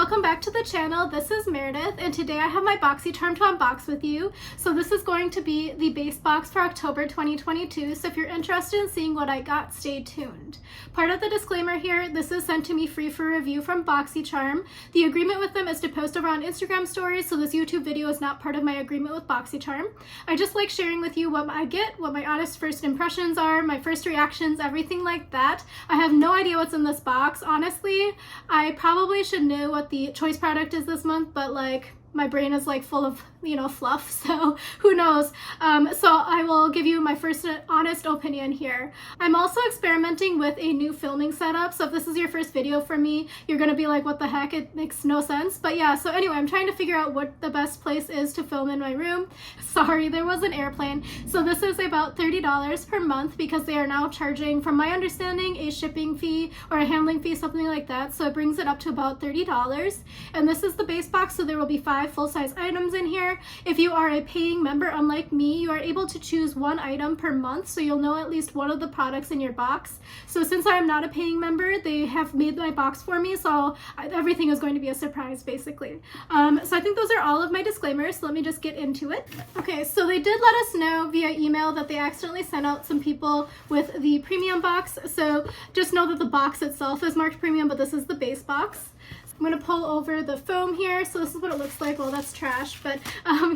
welcome back to the channel. This is Meredith, and today I have my Boxycharm to unbox with you. So this is going to be the base box for October 2022, so if you're interested in seeing what I got, stay tuned. Part of the disclaimer here, this is sent to me free for review from Boxycharm. The agreement with them is to post over on Instagram stories, so this YouTube video is not part of my agreement with Boxycharm. I just like sharing with you what I get, what my honest first impressions are, my first reactions, everything like that. I have no idea what's in this box, honestly. I probably should know what the choice product is this month, but like my brain is like full of, fluff, so who knows. So I will give you my first honest opinion here. I'm also experimenting with a new filming setup, so if this is your first video from me, you're gonna be like, what the heck, it makes no sense. But yeah, so anyway, I'm trying to figure out what the best place is to film in my room. Sorry, there was an airplane. So this is about $30 per month because they are now charging, from my understanding, a shipping fee or a handling fee, something like that. So it brings it up to about $30. And this is the base box, so there will be 5 full-size items in here. If you are a paying member, unlike me, you are able to choose 1 item per month, so you'll know at least one of the products in your box. So since I am not a paying member, they have made my box for me, so everything is going to be a surprise, basically. So I think those are all of my disclaimers, so let me just get into it. Okay, so they did let us know via email that they accidentally sent out some people with the premium box, so just know that the box itself is marked premium, but this is the base box. I'm going to pull over the foam here, so this is what it looks like. Well, that's trash, but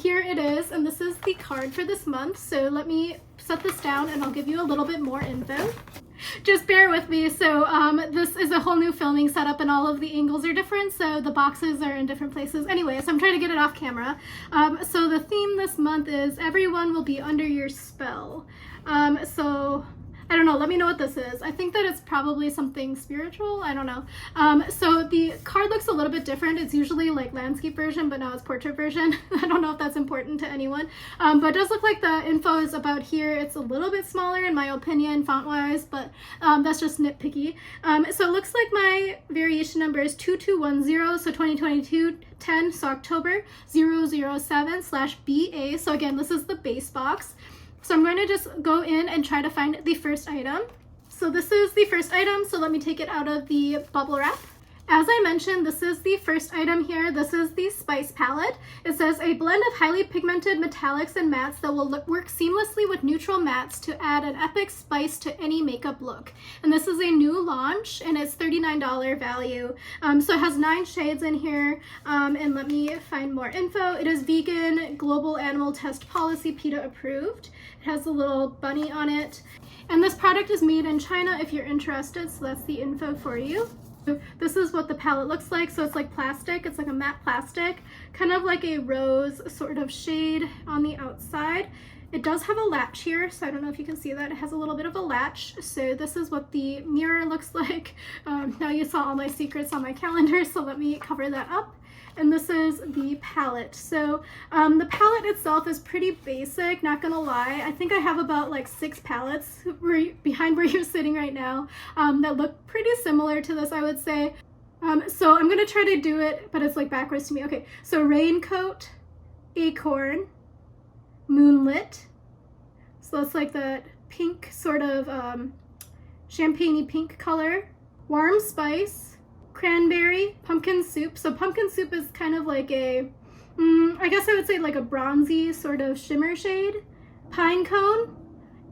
here it is, and this is the card for this month. So let me set this down and I'll give you a little bit more info. Just bear with me. So this is a whole new filming setup and all of the angles are different, so the boxes are in different places. Anyway, so I'm trying to get it off camera. So the theme this month is everyone will be under your spell. So I don't know, let me know what this is. I think that it's probably something spiritual, I don't know. So the card looks a little bit different. It's usually like landscape version, but now it's portrait version. I don't know if that's important to anyone. But it does look like the info is about here. It's a little bit smaller in my opinion, font-wise, but that's just nitpicky. So it looks like my variation number is 2210, so 2022 10, so October 007/BA. So again, this is the base box. So I'm going to just go in and try to find the first item. So this is the first item, so let me take it out of the bubble wrap. As I mentioned, this is the first item here. This is the Spice palette. It says a blend of highly pigmented metallics and mattes that will work seamlessly with neutral mattes to add an epic spice to any makeup look. And this is a new launch and it's $39 value. So it has 9 shades in here. And let me find more info. It is vegan, global animal test policy, PETA approved. It has a little bunny on it. And this product is made in China if you're interested. So that's the info for you. This is what the palette looks like. So it's like plastic, it's like a matte plastic, kind of like a rose sort of shade on the outside. It does have a latch here, so I don't know if you can see that. It has a little bit of a latch. So this is what the mirror looks like. Now you saw all my secrets on my calendar, so let me cover that up. And this is the palette. So the palette itself is pretty basic, not gonna lie. I think I have about like 6 palettes behind where you're sitting right now that look pretty similar to this, I would say. So I'm gonna try to do it, but it's like backwards to me. Okay, so Raincoat, Acorn, Moonlit. So that's like that pink sort of champagne-y pink color. Warm Spice, Cranberry, Pumpkin Soup. So pumpkin soup is kind of like a, I guess I would say like a bronzy sort of shimmer shade. Pine Cone,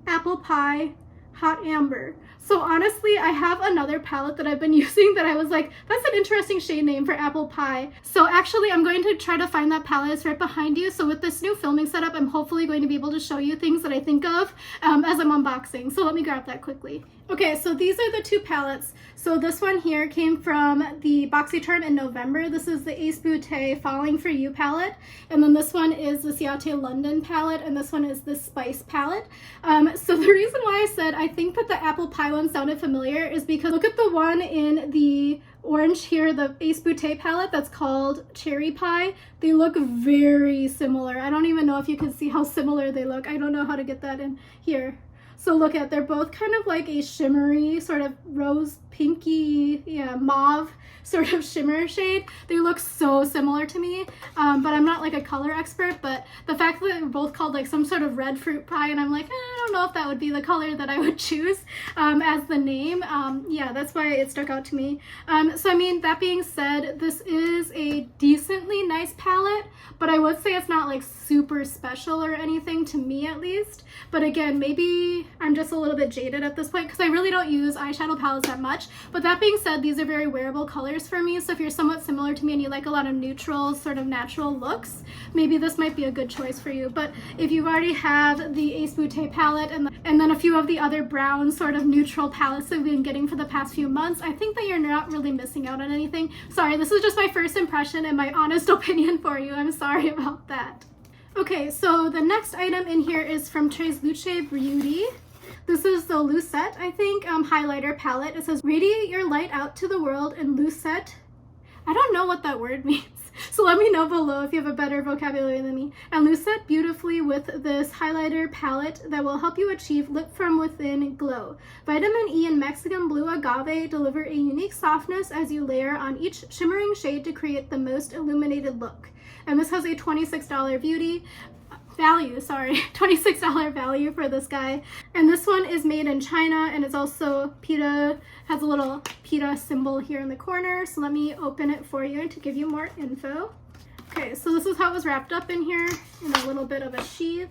Apple Pie, Hot Amber. So honestly, I have another palette that I've been using that I was like, that's an interesting shade name for Apple Pie. So actually, I'm going to try to find that palette. It's right behind you. So with this new filming setup, I'm hopefully going to be able to show you things that I think of as I'm unboxing. So let me grab that quickly. Okay, so these are the 2 palettes. So this one here came from the Boxycharm in November. This is the Ace Beauté Falling For You palette. And then this one is the Ciate London palette. And this one is the Spice palette. So the reason why I said I think that the Apple Pie one sounded familiar is because look at the one in the orange here, the Ace Beauté palette that's called Cherry Pie. They look very similar. I don't even know if you can see how similar they look. I don't know how to get that in here. So look at, they're both kind of like a shimmery sort of rose pinky, yeah, mauve sort of shimmer shade. They look so similar to me, but I'm not like a color expert, but the fact that they're both called like some sort of red fruit pie, and I'm like, I don't know if that would be the color that I would choose as the name. Yeah, that's why it stuck out to me. So I mean, that being said, this is a decently nice palette, but I would say it's not like super special or anything, to me at least. But again, maybe I'm just a little bit jaded at this point because I really don't use eyeshadow palettes that much. But that being said, these are very wearable colors for me, so if you're somewhat similar to me and you like a lot of neutral, sort of natural looks, maybe this might be a good choice for you. But if you already have the Ace Beauté palette and then a few of the other brown sort of neutral palettes that we've been getting for the past few months, I think that you're not really missing out on anything. Sorry, this is just my first impression and my honest opinion for you. I'm sorry about that. Okay, so the next item in here is from Tres Luce Beauty. This is the Lucette, I think, highlighter palette. It says, radiate your light out to the world in Lucette. I don't know what that word means, so let me know below if you have a better vocabulary than me. And Lucette beautifully with this highlighter palette that will help you achieve lip from within glow. Vitamin E and Mexican blue agave deliver a unique softness as you layer on each shimmering shade to create the most illuminated look. And this has a $26 $26 value for this guy. And this one is made in China, and it's also PETA, has a little PETA symbol here in the corner. So let me open it for you to give you more info. Okay, so this is how it was wrapped up in here, in a little bit of a sheath.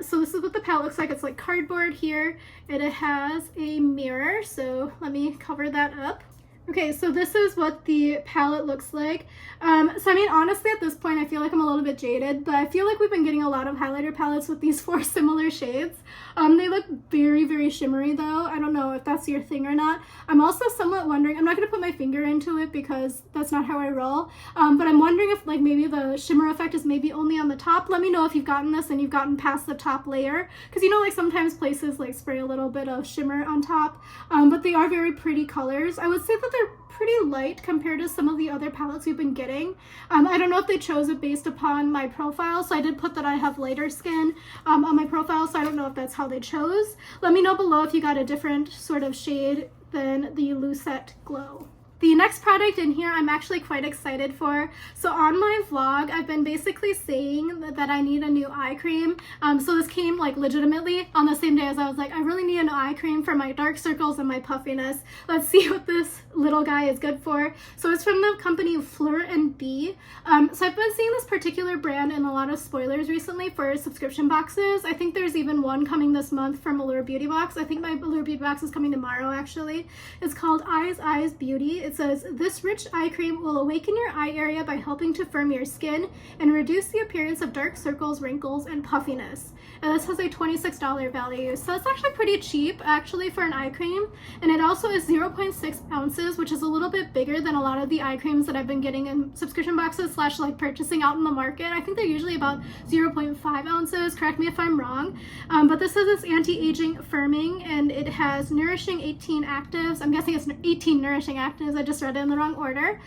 So this is what the palette looks like. It's like cardboard here, and it has a mirror. So let me cover that up. Okay, so this is what the palette looks like. So I mean, honestly, at this point, I feel like I'm a little bit jaded, but I feel like we've been getting a lot of highlighter palettes with these 4 similar shades. They look very, very shimmery though. I don't know if that's your thing or not. I'm also somewhat wondering, I'm not going to put my finger into it because that's not how I roll, but I'm wondering if like maybe the shimmer effect is maybe only on the top. Let me know if you've gotten this and you've gotten past the top layer, because you know, like sometimes places like spray a little bit of shimmer on top, but they are very pretty colors. I would say that they're pretty light compared to some of the other palettes we've been getting. I don't know if they chose it based upon my profile, so I did put that I have lighter skin on my profile, so I don't know if that's how they chose. Let me know below if you got a different sort of shade than the Lucette Glow. The next product in here I'm actually quite excited for. So on my vlog, I've been basically saying that I need a new eye cream. So this came like legitimately on the same day as I was like, I really need an eye cream for my dark circles and my puffiness. Let's see what this little guy is good for. So it's from the company Fleur & Bee. So I've been seeing this particular brand in a lot of spoilers recently for subscription boxes. I think there's even one coming this month from Allure Beauty Box. I think my Allure Beauty Box is coming tomorrow actually. It's called Eyes Beauty. It says, this rich eye cream will awaken your eye area by helping to firm your skin and reduce the appearance of dark circles, wrinkles, and puffiness. And this has a $26 value. So it's actually pretty cheap actually for an eye cream. And it also is 0.6 ounces, which is a little bit bigger than a lot of the eye creams that I've been getting in subscription boxes / like purchasing out in the market. I think they're usually about 0.5 ounces. Correct me if I'm wrong. But this is this anti-aging firming, and it has nourishing 18 actives. I'm guessing it's 18 nourishing actives. I just read it in the wrong order.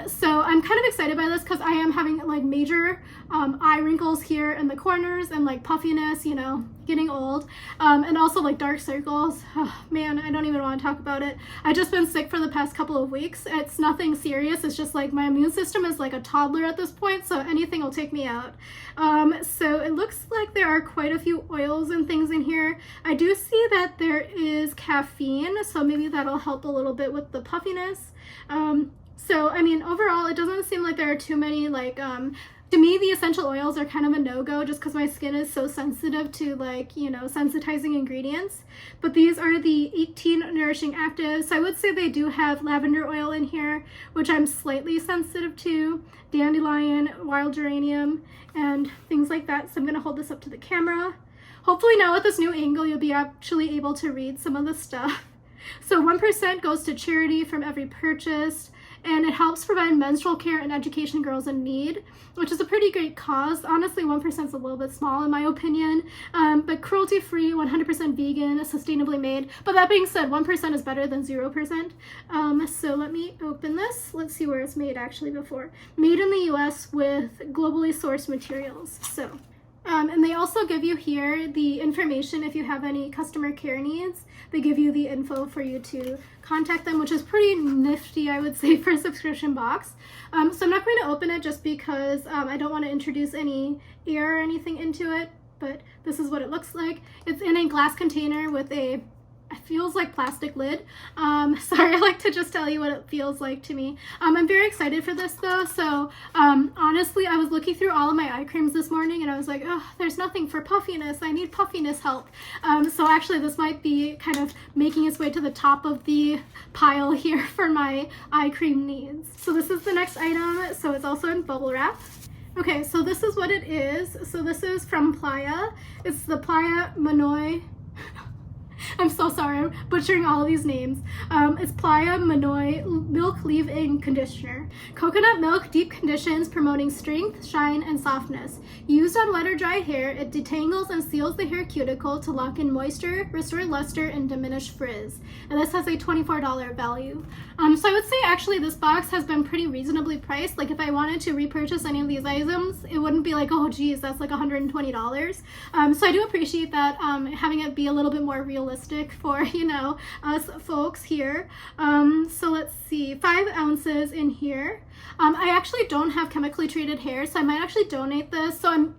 So I'm kind of excited by this because I am having like major eye wrinkles here in the corners and like puffiness, you know, getting old, and also like dark circles. Oh, man, I don't even want to talk about it. I've just been sick for the past couple of weeks. It's nothing serious. It's just like my immune system is like a toddler at this point, so anything will take me out. So it looks like there are quite a few oils and things in here. I do see that there is caffeine, so maybe that'll help a little bit with the puffiness. So I mean, overall, it doesn't seem like there are too many like, to me, the essential oils are kind of a no-go just because my skin is so sensitive to like, you know, sensitizing ingredients. But these are the 18 nourishing actives. So I would say they do have lavender oil in here, which I'm slightly sensitive to, dandelion, wild geranium, and things like that. So I'm going to hold this up to the camera. Hopefully now with this new angle, you'll be actually able to read some of the stuff. So 1% goes to charity from every purchase, and it helps provide menstrual care and education girls in need, which is a pretty great cause. Honestly, 1% is a little bit small in my opinion, but cruelty-free, 100% vegan, sustainably made. But that being said, 1% is better than 0%. So let me open this. Let's see where it's made actually before. Made in the US with globally sourced materials. So And they also give you here the information if you have any customer care needs. They give you the info for you to contact them, which is pretty nifty, I would say, for a subscription box. So I'm not going to open it just because I don't want to introduce any air or anything into it, but this is what it looks like. It's in a glass container with it feels like plastic lid. Sorry, I like to just tell you what it feels like to me. I'm very excited for this though. So honestly, I was looking through all of my eye creams this morning and I was like, oh, there's nothing for puffiness. I need puffiness help. So actually this might be kind of making its way to the top of the pile here for my eye cream needs. So this is the next item. So it's also in bubble wrap. Okay, so this is what it is. So this is from Playa. It's the Playa Manoi. I'm so sorry, I'm butchering all of these names. It's Playa Manoi Milk Leave-In Conditioner. Coconut milk deep conditions, promoting strength, shine, and softness. Used on wet or dry hair, it detangles and seals the hair cuticle to lock in moisture, restore luster, and diminish frizz. And this has a $24 value. So I would say actually this box has been pretty reasonably priced. Like if I wanted to repurchase any of these items, it wouldn't be like, oh geez, that's like $120. So I do appreciate that, having it be a little bit more realistic for, you know, us folks here. So let's see, 5 ounces in here. I actually don't have chemically treated hair, so I might actually donate this. So I'm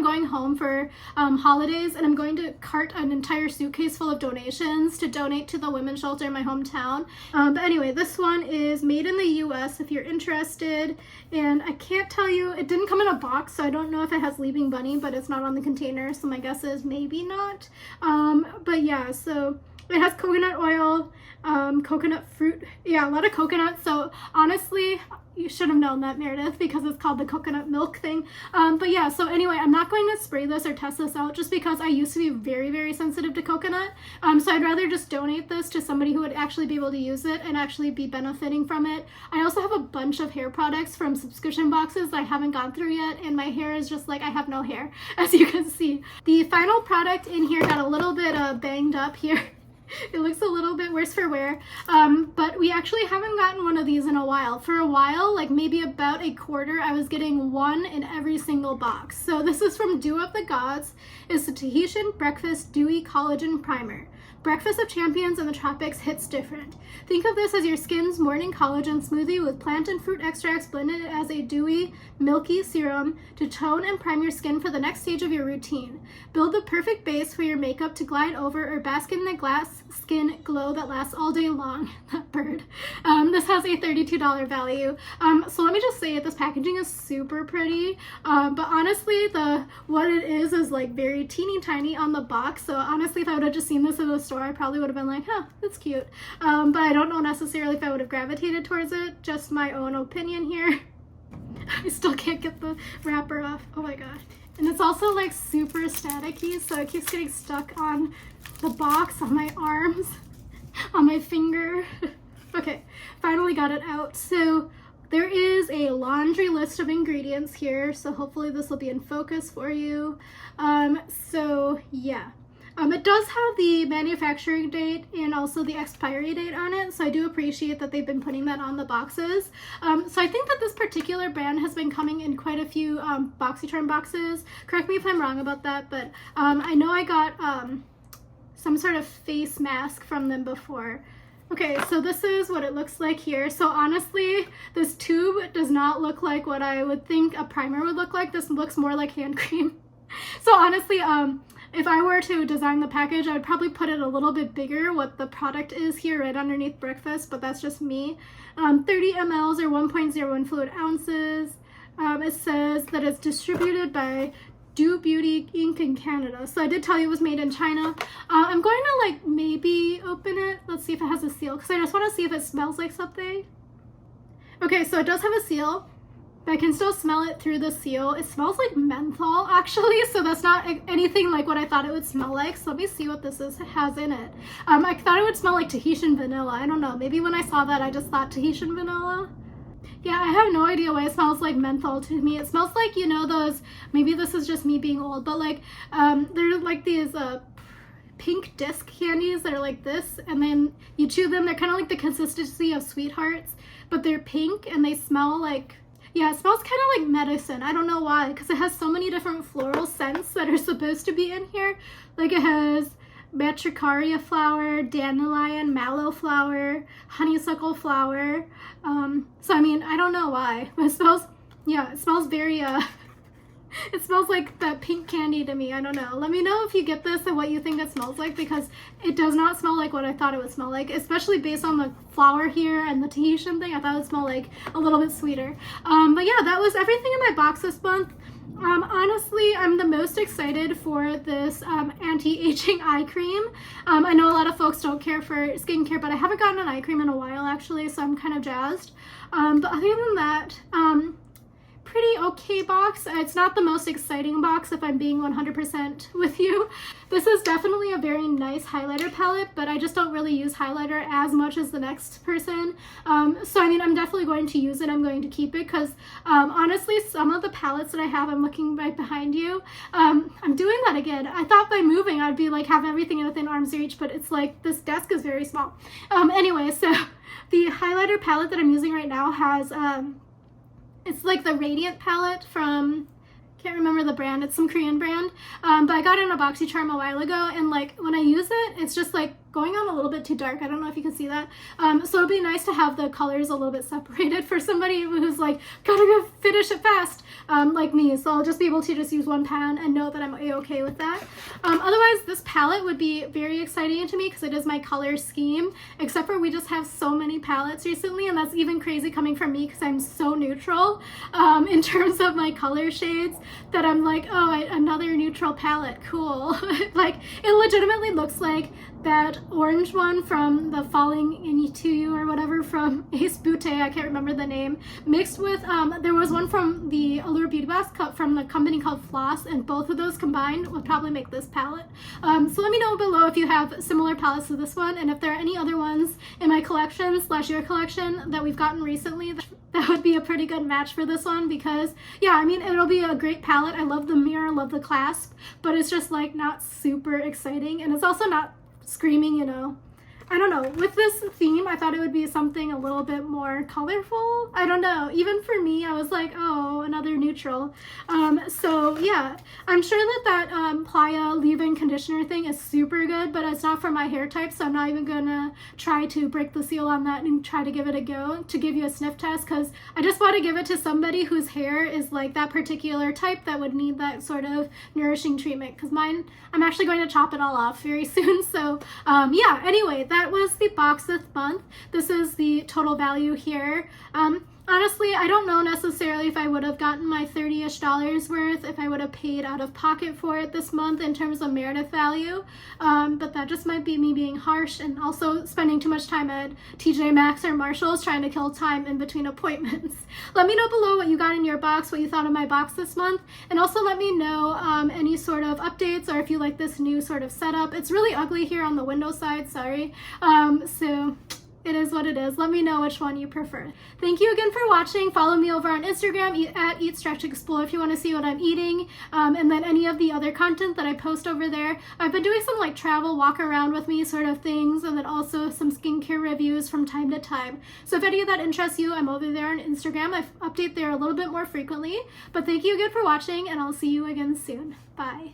going home for holidays, and I'm going to cart an entire suitcase full of donations to donate to the women's shelter in my hometown. But anyway, this one is made in the US if you're interested, and I can't tell you, it didn't come in a box, so I don't know if it has Leaving Bunny, but it's not on the container, so my guess is maybe not. But yeah, so it has coconut oil, coconut fruit, yeah, a lot of coconut. So honestly, you should have known that, Meredith, because it's called the coconut milk thing. But yeah, so anyway, I'm not going to spray this or test this out just because I used to be very, very sensitive to coconut. So I'd rather just donate this to somebody who would actually be able to use it and actually be benefiting from it. I also have a bunch of hair products from subscription boxes that I haven't gone through yet, and my hair is just like, I have no hair, as you can see. The final product in here got a little bit banged up here. It looks a little bit worse for wear, but we actually haven't gotten one of these in a while. For a while, like maybe about a quarter, I was getting one in every single box. So this is from Dew of the Gods. It's the Tahitian Breakfast Dewy Collagen Primer. Breakfast of Champions in the Tropics hits different. Think of this as your skin's morning collagen smoothie with plant and fruit extracts blended as a dewy, milky serum to tone and prime your skin for the next stage of your routine. Build the perfect base for your makeup to glide over or bask in the glass skin glow that lasts all day long. That bird. This has a $32 value. So let me just say it, this packaging is super pretty, but honestly, what it is like very teeny tiny on the box. So honestly, if I would have just seen this in the store, I probably would have been like, huh, that's cute. But I don't know necessarily if I would have gravitated towards it. Just my own opinion here. I still can't get the wrapper off. Oh my god. And it's also like super staticky, so it keeps getting stuck on the box, on my arms, on my finger. Okay, finally got it out. So there is a laundry list of ingredients here, so hopefully this will be in focus for you. So yeah. It does have the manufacturing date and also the expiry date on it, so I do appreciate that they've been putting that on the boxes. So I think that this particular brand has been coming in quite a few Boxycharm boxes. Correct me if I'm wrong about that, but I know I got some sort of face mask from them before. Okay, so this is what it looks like here. So honestly, this tube does not look like what I would think a primer would look like. This looks more like hand cream. So honestly, if I were to design the package, I would probably put it a little bit bigger, what the product is here right underneath breakfast, but that's just me. 30 mLs or 1.01 fluid ounces. It says that it's distributed by Do Beauty Inc. in Canada. So I did tell you it was made in China. I'm going to like maybe open it. Let's see if it has a seal, because I just want to see if it smells like something. Okay, so it does have a seal. I can still smell it through the seal. It smells like menthol, actually, so that's not anything like what I thought it would smell like. So let me see what this has in it. I thought it would smell like Tahitian vanilla. I don't know. Maybe when I saw that, I just thought Tahitian vanilla. Yeah, I have no idea why it smells like menthol to me. It smells like, you know, those, maybe this is just me being old, but like, they're like these pink disc candies that are like this, and then you chew them. They're kind of like the consistency of Sweethearts, but they're pink and they smell like, Yeah, it smells kind of like medicine. I don't know why, because it has so many different floral scents that are supposed to be in here. Like it has batracharia flower, dandelion, mallow flower, honeysuckle flower. So I mean, I don't know why. It smells, yeah, it smells very, it smells like that pink candy to me. I don't know. Let me know if you get this and what you think it smells like, because it does not smell like what I thought it would smell like, especially based on the flower here and the Tahitian thing. I thought it would smell like a little bit sweeter. But yeah, that was everything in my box this month. Honestly, I'm the most excited for this anti-aging eye cream. I know a lot of folks don't care for skincare, but I haven't gotten an eye cream in a while actually, so I'm kind of jazzed. But other than that, pretty okay box. It's not the most exciting box if I'm being 100% with you. This is definitely a very nice highlighter palette, but I just don't really use highlighter as much as the next person. So I mean, I'm definitely going to use it. I'm going to keep it because honestly, some of the palettes that I have, I'm looking right behind you. I'm doing that again. I thought by moving I'd be like have everything within arm's reach, but it's like this desk is very small. Anyway, so the highlighter palette that I'm using right now has it's like the Radiant palette from, can't remember the brand, it's some Korean brand, but I got it in a Boxycharm a while ago, and like when I use it, it's just like going on a little bit too dark. I don't know if you can see that. So it'd be nice to have the colors a little bit separated for somebody who's like, gotta go finish it fast, like me. So I'll just be able to just use one pan and know that I'm okay with that. Otherwise, this palette would be very exciting to me because it is my color scheme, except for we just have so many palettes recently, and that's even crazy coming from me because I'm so neutral in terms of my color shades that I'm like, oh, another neutral palette, cool. Like, it legitimately looks like that orange one from the Falling Into You or whatever from Ace Butte, I can't remember the name, mixed with, there was one from the Allure Beauty Blast from the company called Floss, and both of those combined would probably make this palette. So let me know below if you have similar palettes to this one, and if there are any other ones in my collection / your collection that we've gotten recently that would be a pretty good match for this one, because yeah, I mean, it'll be a great palette. I love the mirror, love the clasp, but it's just like not super exciting, and it's also not screaming, you know. I don't know, with this theme I thought it would be something a little bit more colorful. I don't know, even for me I was like, oh, another neutral. So yeah, I'm sure that Playa leave-in conditioner thing is super good, but it's not for my hair type, so I'm not even gonna try to break the seal on that and try to give it a go to give you a sniff test, because I just want to give it to somebody whose hair is like that particular type that would need that sort of nourishing treatment, because mine, I'm actually going to chop it all off very soon. So yeah, anyway, that was the box this month. This is the total value here. Honestly, I don't know necessarily if I would have gotten my $30-ish worth if I would have paid out of pocket for it this month in terms of Meredith value, but that just might be me being harsh and also spending too much time at TJ Maxx or Marshall's trying to kill time in between appointments. Let me know below what you got in your box, what you thought of my box this month, and also let me know any sort of updates or if you like this new sort of setup. It's really ugly here on the window side, sorry. So it is what it is. Let me know which one you prefer. Thank you again for watching. Follow me over on Instagram at Eat, Stretch, Explore if you want to see what I'm eating, and then any of the other content that I post over there. I've been doing some like travel, walk around with me sort of things, and then also some skincare reviews from time to time. So if any of that interests you, I'm over there on Instagram. I update there a little bit more frequently. But thank you again for watching, and I'll see you again soon. Bye.